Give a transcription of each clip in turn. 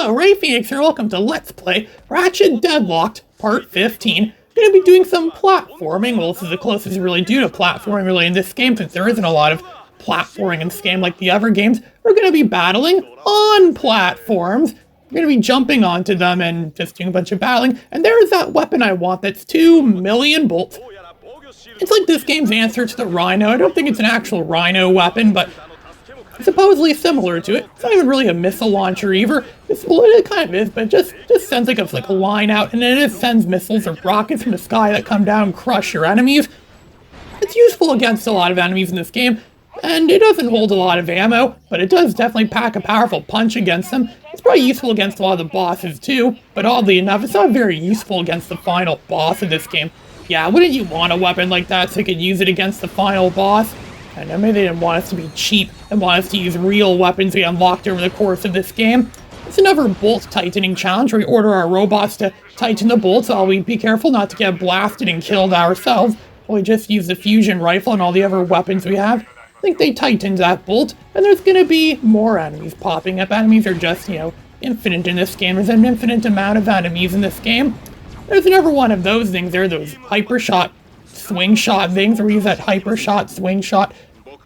Hello, Ray Phoenix here, welcome to Let's Play Ratchet Deadlocked Part 15. I'm going to be doing some platforming. Well, this is the closest you really do to platforming really in this game, since there isn't a lot of platforming in this game like the other games. We're going to be battling on platforms. We're going to be jumping onto them and just doing a bunch of battling. And there's that weapon I want that's 2 million bolts. It's like this game's answer to the Rhino. I don't think it's an actual Rhino weapon, but supposedly similar to it. It's not even really a missile launcher either. It kind of is, but just sends like a line out, and it just sends missiles or rockets from the sky that come down and crush your enemies. It's useful against a lot of enemies in this game, and it doesn't hold a lot of ammo, but it does definitely pack a powerful punch against them. It's probably useful against a lot of the bosses too, but oddly enough, it's not very useful against the final boss of this game. Yeah, wouldn't you want a weapon like that so you could use it against the final boss? I know maybe they didn't want us to be cheap and want us to use real weapons we unlocked over the course of this game. It's another bolt tightening challenge where we order our robots to tighten the bolts while we be careful not to get blasted and killed ourselves. While we just use the fusion rifle and all the other weapons we have. I think they tightened that bolt, and there's gonna be more enemies popping up. Enemies are just, infinite in this game. There's an infinite amount of enemies in this game. There's another one of those things there, those hyper shot swing shot things, where we use that hyper shot, swing shot,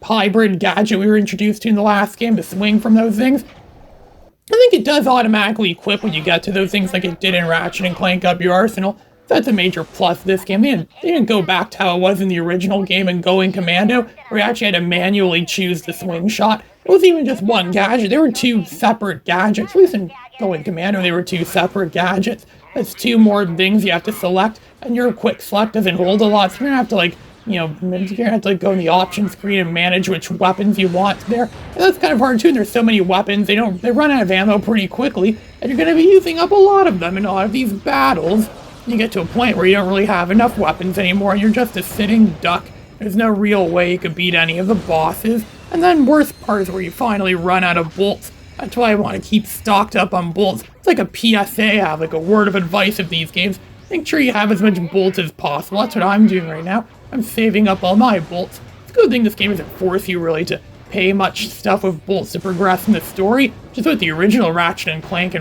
hybrid gadget we were introduced to in the last game to swing from those things. I think it does automatically equip when you get to those things like it did in Ratchet and Clank Up Your Arsenal. That's a major plus of this game. They didn't go back to how it was in the original game and Going Commando, where you actually had to manually choose the swing shot. It wasn't even just one gadget, there were 2 separate gadgets. At least in Going Commando, they were 2 separate gadgets. That's 2 more things you have to select, and your quick select doesn't hold a lot, so you're gonna have to you're gonna have to go in the options screen and manage which weapons you want there. And that's kind of hard too, and there's so many weapons, they run out of ammo pretty quickly, and you're gonna be using up a lot of them in a lot of these battles. You get to a point where you don't really have enough weapons anymore, and you're just a sitting duck. There's no real way you could beat any of the bosses. And then worst part is where you finally run out of bolts. That's why I want to keep stocked up on bolts. It's like a PSA I have, like a word of advice of these games. Make sure you have as much bolts as possible. That's what I'm doing right now. I'm saving up all my bolts. It's a good thing this game doesn't force you really to pay much stuff with bolts to progress in the story. Just with the original Ratchet and Clank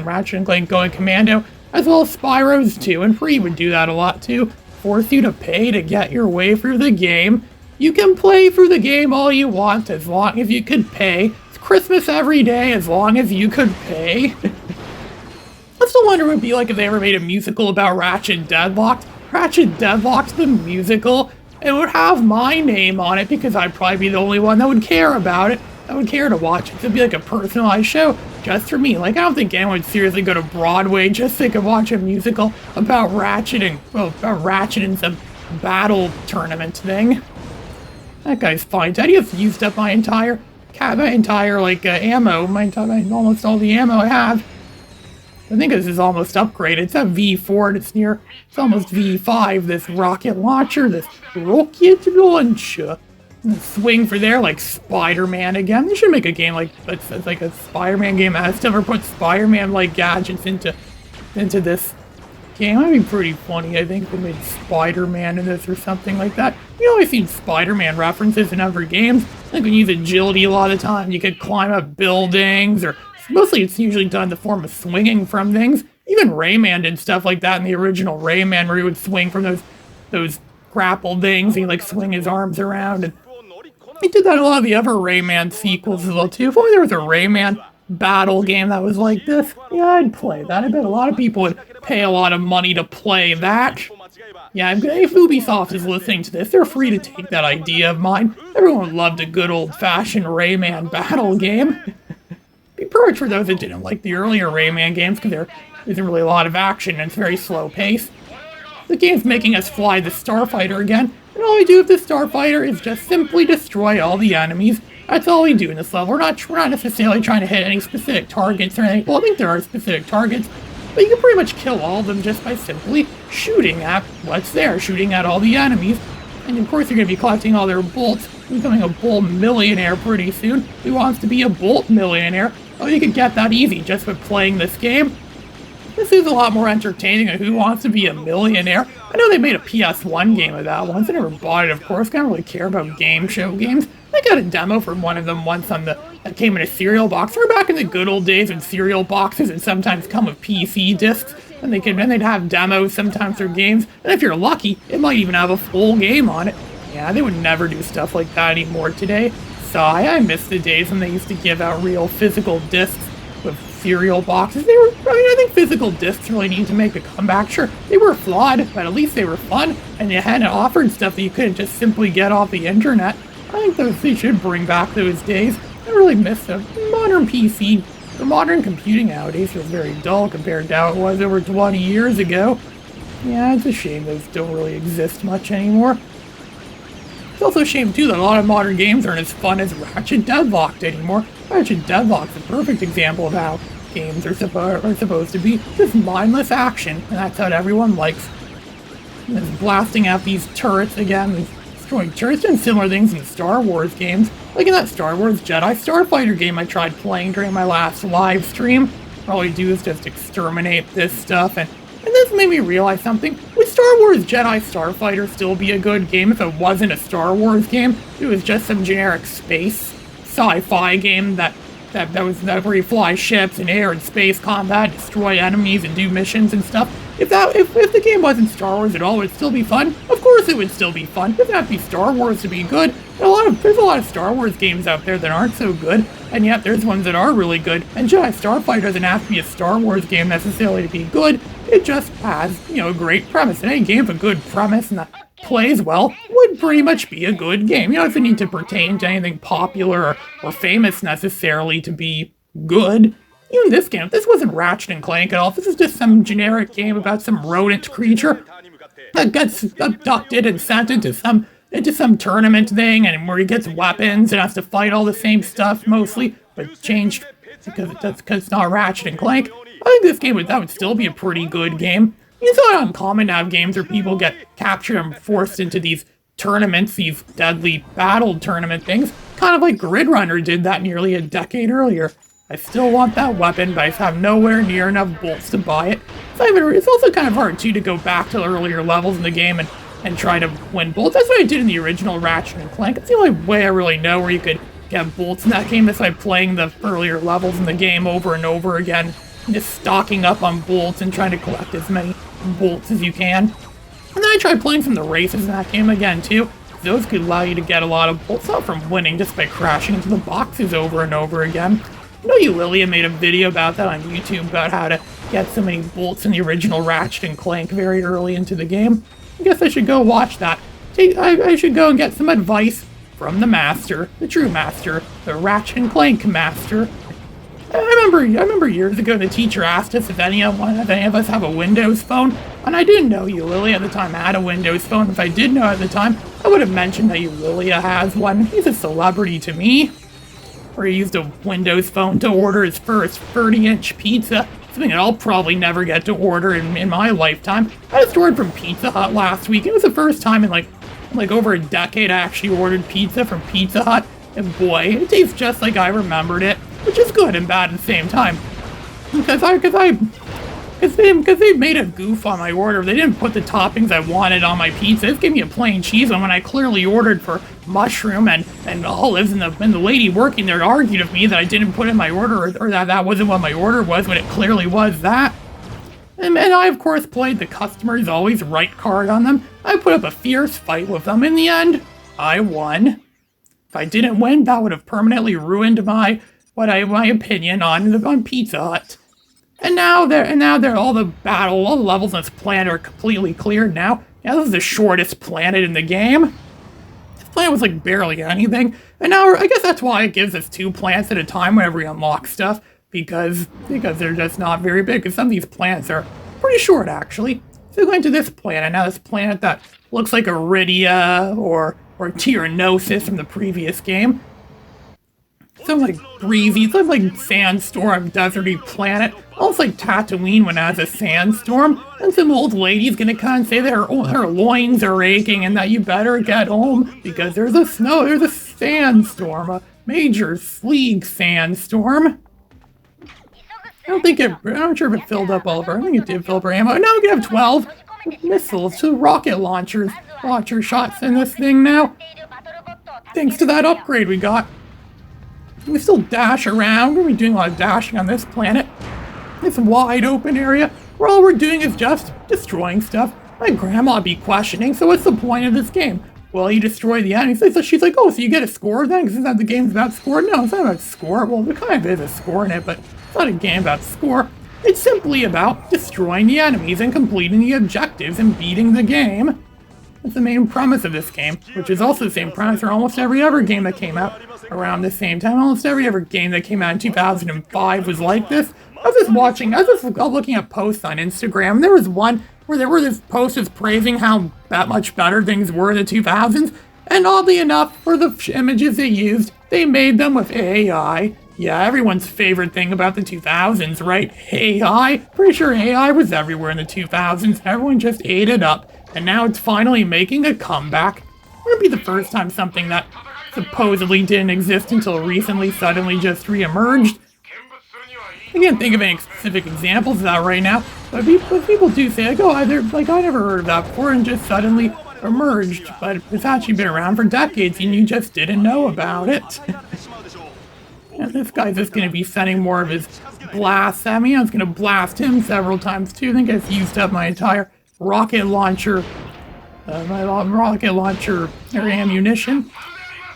Going Commando, as well as Spyro's 2, and Free would do that a lot too. Force you to pay to get your way through the game. You can play through the game all you want as long as you could pay. It's Christmas every day as long as you could pay. I still wonder what it would be like if they ever made a musical about Ratchet Deadlocked. Ratchet Deadlocked, the musical. It would have my name on it because I'd probably be the only one that would care about it. That would care to watch it. It'd be like a personalized show just for me. Like, I don't think anyone would seriously go to Broadway just so they could watch a musical about Ratchet and some battle tournament thing. That guy's fine. Teddy has used up my entire ammo, almost all the ammo I have. I think this is almost upgraded. It's at V4 and it's almost V5, this rocket launcher, this rocket launcher. Swing for there like Spider-Man again. They should make a game like that's like a Spider-Man game. I still never put Spider-Man like gadgets into this game. That'd be pretty funny. I think they made Spider-Man in this or something like that. You always see Spider-Man references in other games. I think we use agility a lot of the time. You could climb up buildings, or mostly it's usually done in the form of swinging from things. Even Rayman did stuff like that in the original Rayman, where he would swing from those grapple things. He'd swing his arms around, and he did that in a lot of the other Rayman sequels as well too. If only there was a Rayman battle game that was like this, yeah, I'd play that. I bet a lot of people would pay a lot of money to play that. Yeah, if Ubisoft is listening to this, they're free to take that idea of mine. Everyone loved a good old-fashioned Rayman battle game. Be perfect for those that didn't like the earlier Rayman games, because there isn't really a lot of action and it's very slow paced. The game's making us fly the Starfighter again, and all we do with the Starfighter is just simply destroy all the enemies. That's all we do in this level. We're not necessarily trying to hit any specific targets or anything. Well, I think there are specific targets, but you can pretty much kill all of them just by simply shooting at what's there, shooting at all the enemies. And of course you're going to be collecting all their bolts, becoming a bolt millionaire pretty soon. Who wants to be a bolt millionaire? Oh, you could get that easy just by playing this game. This is a lot more entertaining than Who Wants to Be a Millionaire. I know they made a PS1 game of that once. I never bought it, of course. I don't really care about game show games. I got a demo from one of them once on the that came in a cereal box. We're back in the good old days when cereal boxes would sometimes come with PC discs, and they'd have demos sometimes for games, and if you're lucky, it might even have a full game on it. Yeah, they would never do stuff like that anymore today. So I miss the days when they used to give out real physical discs with cereal boxes. I think physical discs really need to make a comeback. Sure, they were flawed, but at least they were fun, and they hadn't offered stuff that you couldn't just simply get off the internet. I think they should bring back those days. I really miss them. Modern PC, or modern computing nowadays feels very dull compared to how it was over 20 years ago. Yeah, it's a shame those don't really exist much anymore. It's also a shame, too, that a lot of modern games aren't as fun as Ratchet Deadlocked anymore. Ratchet Deadlocked's a perfect example of how games are supposed to be. Just mindless action, and that's what everyone likes. And it's blasting out these turrets again, destroying turrets, and similar things in Star Wars games. Like in that Star Wars Jedi Starfighter game I tried playing during my last live stream. All you do is just exterminate this stuff, and this made me realize something. Would Star Wars Jedi Starfighter still be a good game if it wasn't a Star Wars game? It was just some generic space sci-fi game that where you fly ships and air and space combat, destroy enemies and do missions and stuff. If the game wasn't Star Wars at all, would it still be fun? Of course it would still be fun. It doesn't have to be Star Wars to be good. There's a lot of Star Wars games out there that aren't so good, and yet there's ones that are really good. And Jedi Starfighter doesn't have to be a Star Wars game necessarily to be good. It just has, a great premise. And any game with a good premise and that plays well would pretty much be a good game. You don't have to need to pertain to anything popular or famous necessarily to be good. Even this game, this wasn't Ratchet and Clank at all. This is just some generic game about some rodent creature that gets abducted and sent into some tournament thing, and where he gets weapons and has to fight all the same stuff mostly, but changed because it's not Ratchet and Clank. I think this game would still be a pretty good game. It's not uncommon to have games where people get captured and forced into these tournaments, these deadly battle tournament things, kind of like Grid Runner did that nearly a decade earlier. I still want that weapon, but I have nowhere near enough bolts to buy it. It's also kind of hard, too, to go back to the earlier levels in the game and try to win bolts. That's what I did in the original Ratchet and Clank. It's the only way I really know where you could get bolts in that game. That's by playing the earlier levels in the game over and over again, and just stocking up on bolts and trying to collect as many bolts as you can. And then I tried playing some of the races in that game again, too. Those could allow you to get a lot of bolts, not from winning, just by crashing into the boxes over and over again. I know Lilia made a video about that on YouTube about how to get so many bolts in the original Ratchet and Clank very early into the game. I guess I should go watch that. I should go and get some advice from the master, the true master, the Ratchet and Clank master. I remember years ago the teacher asked us if any of us have a Windows phone, and I didn't know Lilia at the time had a Windows phone. If I did know at the time, I would have mentioned that Lilia has one. He's a celebrity to me. Or he used a Windows phone to order his first 30-inch pizza, something that I'll probably never get to order in my lifetime. I just ordered from Pizza Hut last week. It was the first time in like over a decade I actually ordered pizza from Pizza Hut, and boy, it tastes just like I remembered it, which is good and bad at the same time. Because they made a goof on my order. They didn't put the toppings I wanted on my pizza. They gave me a plain cheese one when I clearly ordered for mushroom and olives, and the lady working there argued with me that I didn't put in my order, or that wasn't what my order was, when it clearly was that. And I, of course, played the customer's always right card on them. I put up a fierce fight with them. In the end, I won. If I didn't win, that would have permanently ruined my opinion on Pizza Hut. And now all the levels on this planet are completely cleared now. Now this is the shortest planet in the game. This planet was like barely anything. And now I guess that's why it gives us 2 planets at a time whenever we unlock stuff. Because they're just not very big. Because some of these planets are pretty short actually. So going to this planet, now this planet that looks like Iridia or Tyrannosis from the previous game. Some like breezy, some like sandstorm, deserty planet. Almost like Tatooine when it has a sandstorm. And some old lady's gonna come and say that her loins are aching and that you better get home because there's a sandstorm, a major sleek sandstorm. I'm not sure if it filled up all of our, I think it did fill up our ammo. Now we can have 12 missiles, 2 rocket launcher shots in this thing now. Thanks to that upgrade we got. We still dash around. We're doing a lot of dashing on this planet. This wide open area where all we're doing is just destroying stuff. My grandma would be questioning, so what's the point of this game? Well, you destroy the enemies. So she's like, oh, so you get a score then? Because isn't that the game's about score? No, it's not about score. Well, there kind of is a score in it, but it's not a game about score. It's simply about destroying the enemies and completing the objectives and beating the game. That's the main premise of this game, which is also the same premise for almost every other game that came out around the same time. Almost every other game that came out in 2005 was like this. I was just looking at posts on Instagram, and there was one where there were this posters praising how that much better things were in the 2000s, and oddly enough, for the images they used, they made them with AI. Yeah, everyone's favorite thing about the 2000s, right? AI? Pretty sure AI was everywhere in the 2000s. Everyone just ate it up, and now it's finally making a comeback. Wouldn't be the first time something that supposedly didn't exist until recently suddenly just re-emerged. I can't think of any specific examples of that right now, but people do say, like, oh, I never heard of that before, and just suddenly emerged, but it's actually been around for decades, and you just didn't know about it. And this guy's just going to be sending more of his blasts at me. I was going to blast him several times, too. I think I've used up my entire rocket launcher, ammunition.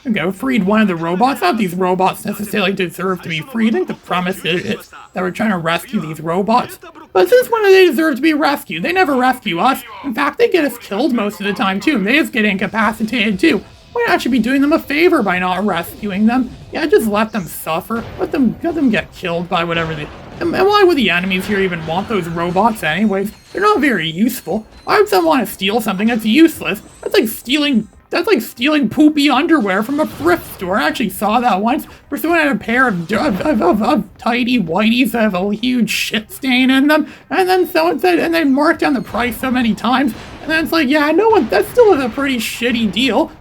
Okay, freed one of the robots. Not these robots necessarily deserve to be freed. I think the premise is that we're trying to rescue these robots. But since when do they deserve to be rescued? They never rescue us. In fact, they get us killed most of the time, too. They just get incapacitated, too. We might actually be doing them a favor by not rescuing them. Yeah, just let them suffer. Let them get killed by whatever they... And why would the enemies here even want those robots anyways? They're not very useful. Why would someone want to steal something that's useless? That's like stealing poopy underwear from a thrift store. I actually saw that once, where someone had a pair of tidy whiteys that have a huge shit stain in them, and then someone said, and they marked down the price so many times, and then it's like, yeah, that still is a pretty shitty deal.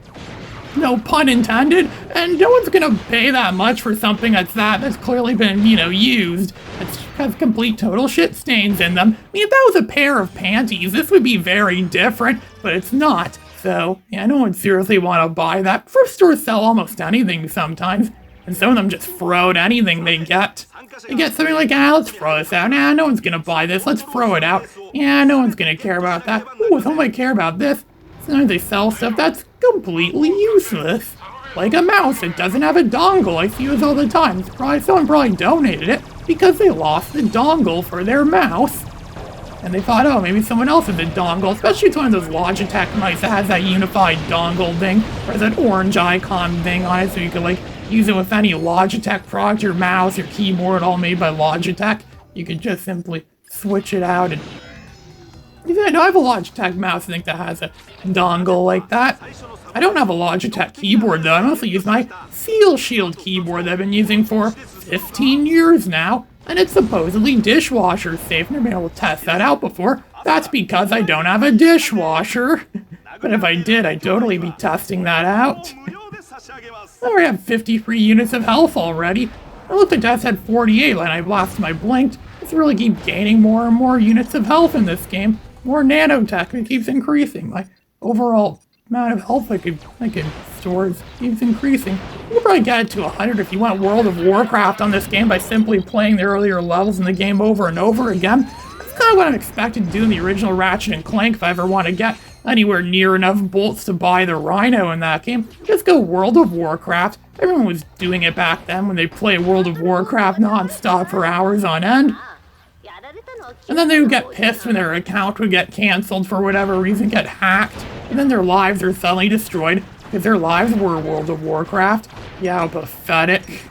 No pun intended, and no one's gonna pay that much for something that's clearly been, used. It has complete total shit stains in them. I mean, if that was a pair of panties, this would be very different, but it's not. So, yeah, no one seriously want to buy that. Thrift stores sell almost anything sometimes, and some of them just throw out anything they get. They get something like, let's throw this out. Nah, no one's gonna buy this, let's throw it out. Yeah, no one's gonna care about that. Ooh, someone might care about this. Sometimes they sell stuff that's completely useless. Like a mouse that doesn't have a dongle. I see this all the time. Someone probably donated it because they lost the dongle for their mouse. And they thought, oh, maybe someone else has a dongle. Especially it's one of those Logitech mice that has that unified dongle thing. Or has that orange icon thing on it so you can use it with any Logitech product. Your mouse, your keyboard, all made by Logitech. You can just simply switch it out and... I have a Logitech mouse, I think, that has a dongle like that. I don't have a Logitech keyboard, though. I mostly use my Seal Shield keyboard that I've been using for 15 years now, and it's supposedly dishwasher safe. Never been able to test that out before. That's because I don't have a dishwasher. But if I did, I'd totally be testing that out. I already have 53 units of health already. I looked at that had 48 when I blasted my blinked. It's really keep gaining more and more units of health in this game. More nanotech, it keeps increasing. My overall amount of health I could store keeps increasing. You could probably get it to 100 if you want World of Warcraft on this game by simply playing the earlier levels in the game over and over again. That's kind of what I'm expected to do in the original Ratchet and Clank if I ever want to get anywhere near enough bolts to buy the Rhino in that game. Just go World of Warcraft. Everyone was doing it back then when they play World of Warcraft non-stop for hours on end. And then they would get pissed when their account would get canceled for whatever reason, get hacked, and then their lives are suddenly destroyed because their lives were World of Warcraft. Yeah, how pathetic.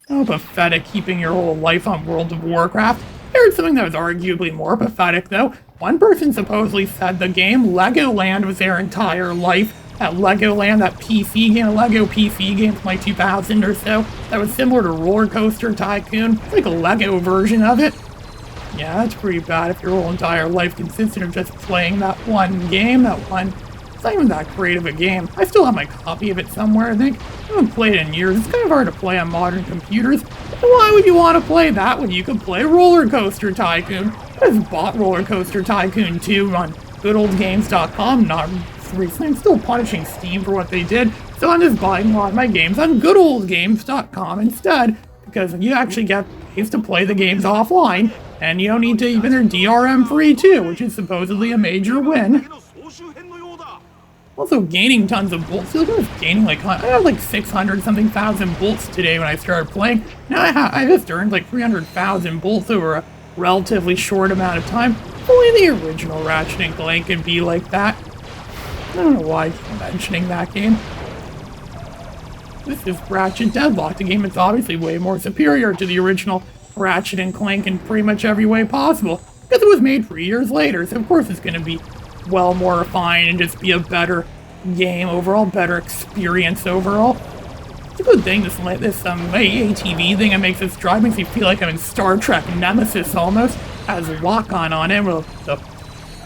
How pathetic keeping your whole life on World of Warcraft. I heard something that was arguably more pathetic, though. One person supposedly said the game Legoland was their entire life. That Legoland, that PC game, Lego PC game from like 2000 or so, that was similar to Roller Coaster Tycoon. It's like a Lego version of it. Yeah, that's pretty bad if your whole entire life consisted of just playing that one game, It's not even that great of a game. I still have my copy of it somewhere, I think. I haven't played it in years. It's kind of hard to play on modern computers. But why would you want to play that when you could play Roller Coaster Tycoon? I just bought Roller Coaster Tycoon 2 on goodoldgames.com, not recently. I'm still punishing Steam for what they did. So I'm just buying a lot of my games on goodoldgames.com instead, because you actually get ways to play the games offline, and you don't need to even they're DRM free too, which is supposedly a major win. Also gaining tons of bolts. I was gaining like, I had like 600 something thousand bolts today when I started playing. Now I just earned like 300,000 bolts over a relatively short amount of time. Only the original Ratchet and Clank can be like that. I don't know why I'm mentioning that game. This is Ratchet Deadlocked, a game that's obviously way more superior to the original Ratchet and Clank in pretty much every way possible, because it was made 3 years later, so of course it's going to be well more refined and just be a better game overall, better experience overall. It's a good thing, this ATV thing that makes this drive makes me feel like I'm in Star Trek Nemesis almost, has lock-on on it, with the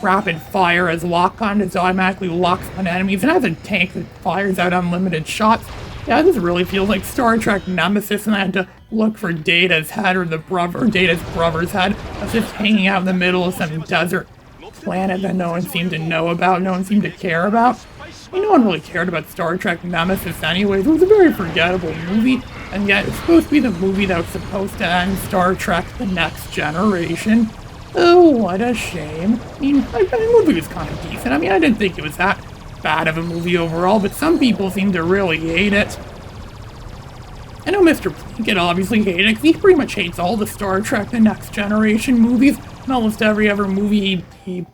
rapid fire as lock-on, it automatically locks on enemies, and has a tank that fires out unlimited shots. Yeah, this really feels like Star Trek Nemesis, and I had to look for Data's head, or Data's brother's head. I was just hanging out in the middle of some desert planet that no one seemed to know about, no one seemed to care about. I mean, no one really cared about Star Trek Nemesis anyways. It was a very forgettable movie, and yet it's supposed to be the movie that was supposed to end Star Trek The Next Generation. Oh, what a shame. I mean, the movie was kind of decent. I mean, I didn't think it was that bad of a movie overall, but some people seem to really hate it. I know Mr. Plinkett obviously hated it, because he pretty much hates all the Star Trek The Next Generation movies, and almost every other movie he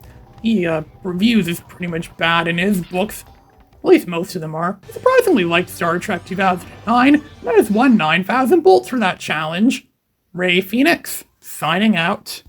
reviews is pretty much bad in his books. At least most of them are. I surprisingly liked Star Trek 2009, and I just won 9,000 bolts for that challenge. Ray Phoenix, signing out.